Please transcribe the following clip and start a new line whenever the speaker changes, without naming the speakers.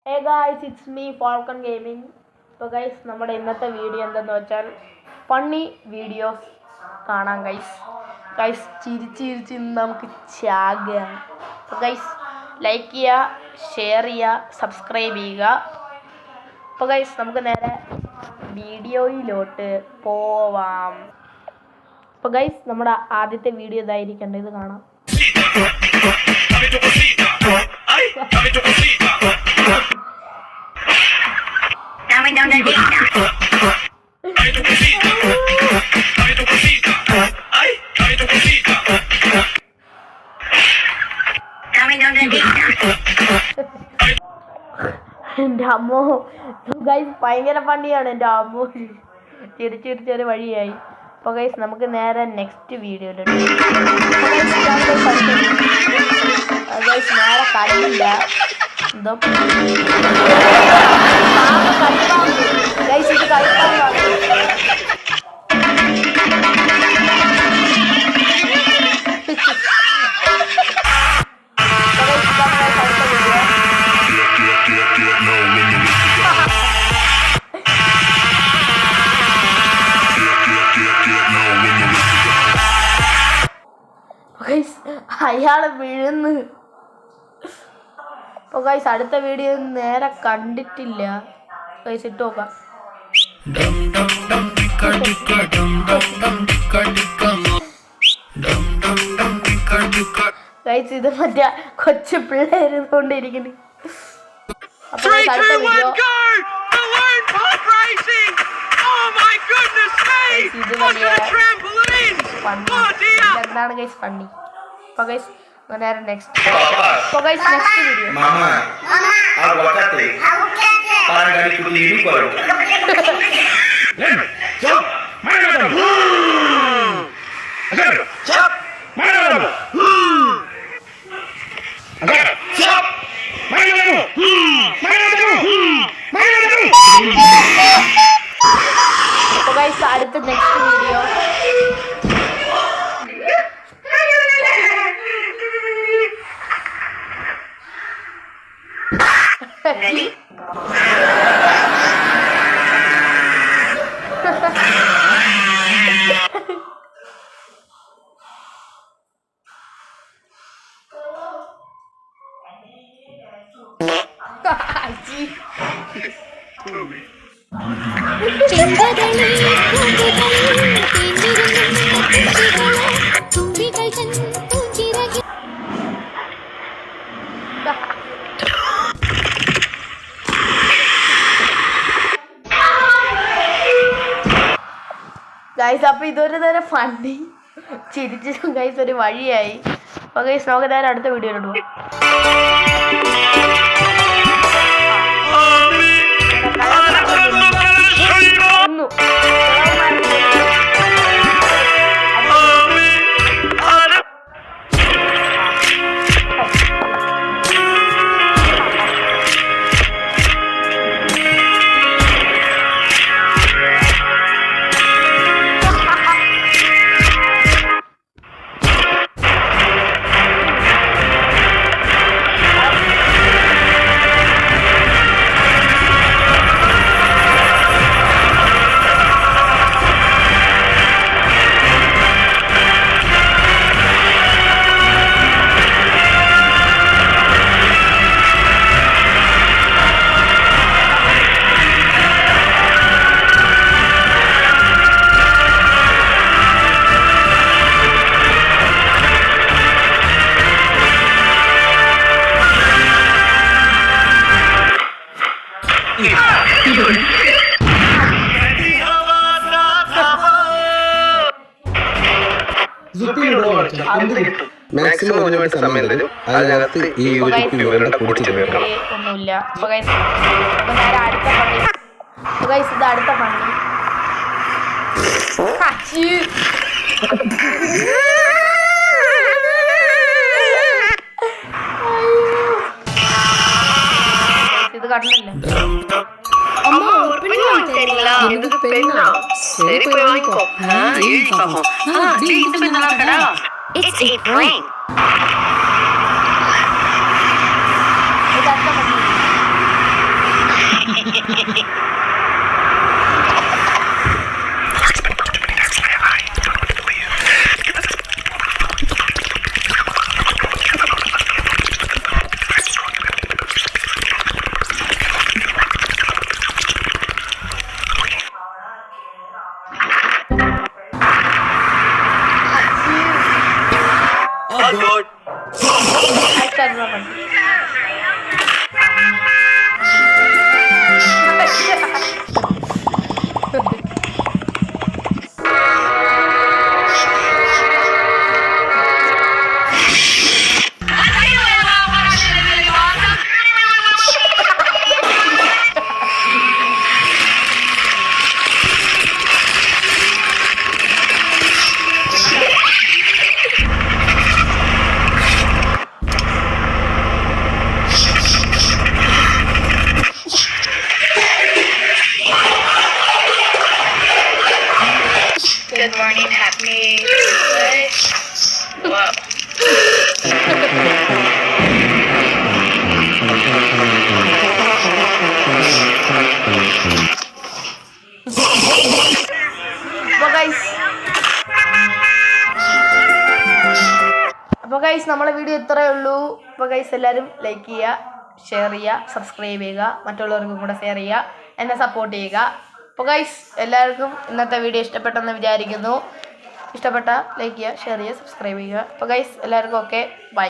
Hey guys, it's me Falcon Gaming. അപ്പോൾ guys നമ്മുടെ ഇന്നത്തെ വീഡിയോ എന്തെന്ന് വെച്ചാൽ ഫണ്ണി വീഡിയോസ് കാണാം ഗൈസ് ചിരിച്ച് നമുക്ക് ചാകുകയാണ്. അപ്പോൾ ഗൈസ് ലൈക്ക് ചെയ്യുക, ഷെയർ ചെയ്യുക, സബ്സ്ക്രൈബ് ചെയ്യുക. അപ്പോൾ ഗൈസ് നമുക്ക് നേരെ വീഡിയോയിലോട്ട് പോവാം. അപ്പോൾ ഗൈസ് നമ്മുടെ ആദ്യത്തെ വീഡിയോ ഇതായിരിക്കണ്ട, ഇത് കാണാം. എൻ്റെ അമ്മോ ഗൈസ് ഭയങ്കര ഫണ്ണിയാണ്. എൻ്റെ അമ്മോ ചിരിച്ചൊരു വഴിയായി. അപ്പോൾ ഗൈസ് നമുക്ക് നേരെ നെക്സ്റ്റ് വീഡിയോയിലോട്ട് ഗൈസ് നേരെ കണ്ടില്ല എന്തോ ഗൈസ് ഇത് കളിക്കാൻ അയാള് വീഴുന്നു. അപ്പോൾ ഗൈസ് അടുത്ത വീഡിയോ നേരെ കണ്ടിട്ടില്ല, ഗൈസ് ഇട്ട് നോക്കാം. ഗൈസ് ഇത് മറ്റേ കൊച്ചു പിള്ളേരുകൊണ്ടിരിക്കുന്നു. അപ്പോൾ അടുത്ത വീഡിയോ ഇത് വലിയ എന്താണ് ഗൈസ് ഫണ്ണി. അപ്പോൾ ഗൈസ് നേരെ നെക്സ്റ്റ്. അപ്പോൾ ഗൈസ് നെക്സ്റ്റ് വീഡിയോ അപ്പോൾ ഗൈസ് അടുത്ത നെക്സ്റ്റ് വീഡിയോ ഗൈസ് അപ്പോൾ ഇതൊരു നേരം ഫണ്ണി ചിരിച്ചു ഗൈസ് ഒരു വഴിയായി. അപ്പോൾ ഗൈസ് നമുക്ക് നേരെ അടുത്ത വീഡിയോയിലോട്ട് പോകാം.
മാക്സിമം ഒരുപാട് സമയം തരും. അതിനകത്ത് ഈ ഒരു കുടിച്ചു തീർക്കണം.
ഒന്നുമില്ല. ഇത് അടുത്ത പണി ഇത് കണ്ടില്ല.
It's a prank.
ഗൈസ് നമ്മളെ വീഡിയോ ഇത്രയേ ഉള്ളൂ. അപ്പോൾ ഗൈസ് എല്ലാവരും ലൈക്ക് ചെയ്യുക, ഷെയർ ചെയ്യുക, സബ്സ്ക്രൈബ് ചെയ്യുക, മറ്റുള്ളവർക്കും കൂടെ ഷെയർ ചെയ്യുക, എന്നെ സപ്പോർട്ട് ചെയ്യുക. അപ്പോൾ ഗൈസ് എല്ലാവർക്കും ഇന്നത്തെ വീഡിയോ ഇഷ്ടപ്പെട്ടെന്ന് വിചാരിക്കുന്നു. ഇഷ്ടപ്പെട്ട ലൈക്ക് ചെയ്യുക, ഷെയർ ചെയ്യുക, സബ്സ്ക്രൈബ് ചെയ്യുക. അപ്പോൾ ഗൈസ് എല്ലാവർക്കും ഓക്കെ, ബൈ.